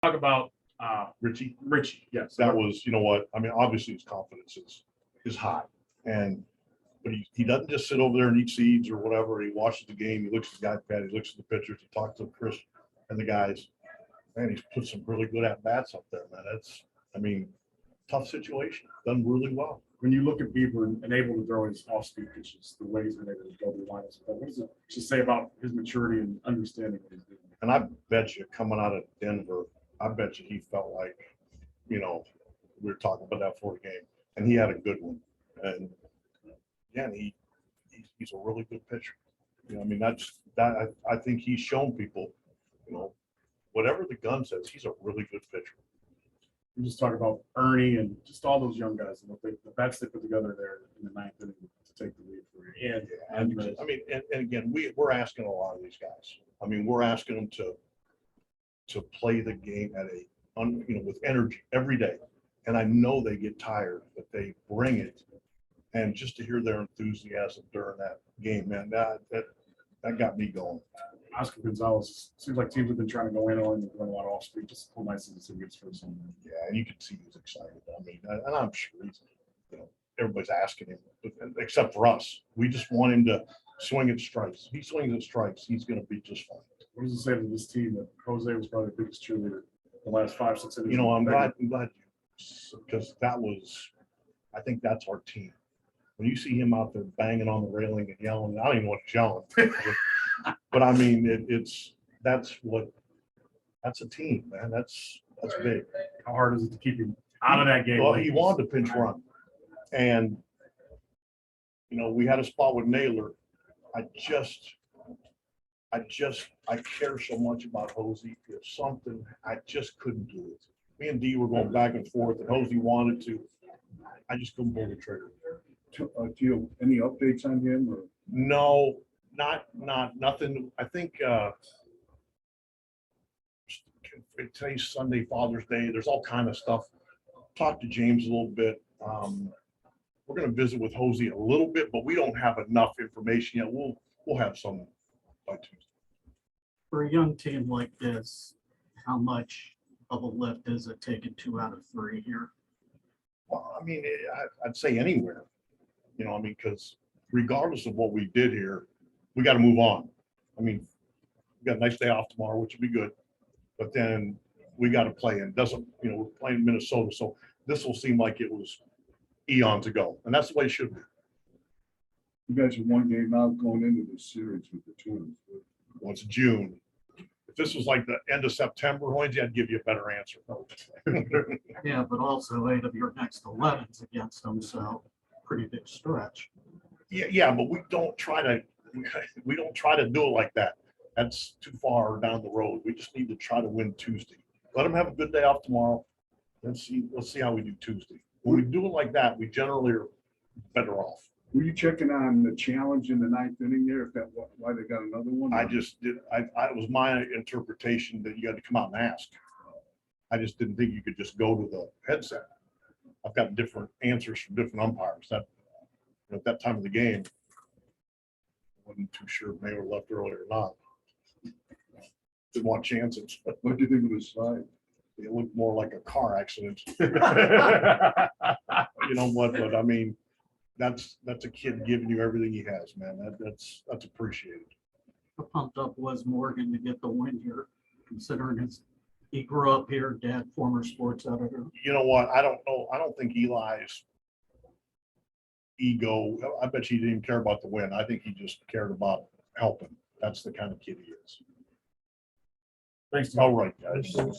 talk about Richie. Yes. That was, you know what, I mean, obviously his confidence is high. But he doesn't just sit over there and eat seeds or whatever. He watches the game, he looks at the guy pad, he looks at the pitchers, he talks to Chris and the guys. Man, he's put some really good at bats up there, man. Tough situation. Done really well. When you look at Bieber and able to throw his off-speed pitches, the way he's been able to go to the lineups, what does it just say about his maturity and understanding what he's doing? And I bet you coming out of Denver, I bet you he felt like, we were talking about that before the game, and he had a good one. And again, he's a really good pitcher. I think he's shown people, whatever the gun says, he's a really good pitcher. You just talk about Ernie and just all those young guys and the bats they put together there in the ninth inning to take the lead for you. And again, we're asking a lot of these guys. We're asking them to play the game at with energy every day. And I know they get tired, but they bring it. And just to hear their enthusiasm during that game, man, that got me going. Oscar Gonzalez, seems like teams have been trying to go in on and run a lot of off speed. Just pull nice and see gets first home run. Yeah, and you can see he's excited. And I'm sure he's, everybody's asking him, except for us. We just want him to swing at strikes. If he swings at strikes, he's going to be just fine. What does it say to this team that Jose was probably the biggest cheerleader the last 5-6 innings? I'm glad because I think that's our team. When you see him out there banging on the railing and yelling, I don't even know what he's yelling. But that's a team, man. That's big. How hard is it to keep him out of that game? Well, he wanted to pinch run. And, we had a spot with Naylor. I care so much about Hosey. If something, I just couldn't do it. Me and D were going back and forth, and Hosey wanted to. I just couldn't pull the trigger. Do you have any updates on him? Or? No, nothing. I think today's Sunday, Father's Day. There's all kind of stuff. Talked to James a little bit. We're going to visit with Hosey a little bit, but we don't have enough information yet. We'll have some by Tuesday. For a young team like this, how much of a lift is it taking 2 out of 3 here? Well, I'd say anywhere, because regardless of what we did here, we got to move on. We got a nice day off tomorrow, which will be good, but then we got to play. And we're playing Minnesota, so this will seem like it was eons ago, and that's the way it should be. You guys are 1 game out going into this series with the Twins. Well, it's June. If this was like the end of September, I'd give you a better answer. Yeah, but also 8 of your next 11s against them, so pretty big stretch. Yeah, but we don't try to do it like that. That's too far down the road. We just need to try to win Tuesday. Let them have a good day off tomorrow. Let's see how we do Tuesday. When we do it like that, we generally are better off. Were you checking on the challenge in the 9th inning there? If that why they got another one? I just did. It was my interpretation that you had to come out and ask. I just didn't think you could just go to the headset. I've got different answers from different umpires. That at that time of the game, I wasn't too sure if Mayor left early or not. Didn't want chances. What do you think of the slide? It looked more like a car accident. But that's a kid giving you everything he has, man. That's appreciated. How pumped up was Morgan to get the win here, considering he grew up here, dad, former sports editor? You know what? I don't know. I don't think Eli's ego, I bet you he didn't care about the win. I think he just cared about helping. That's the kind of kid he is. Thanks. All right, guys. See you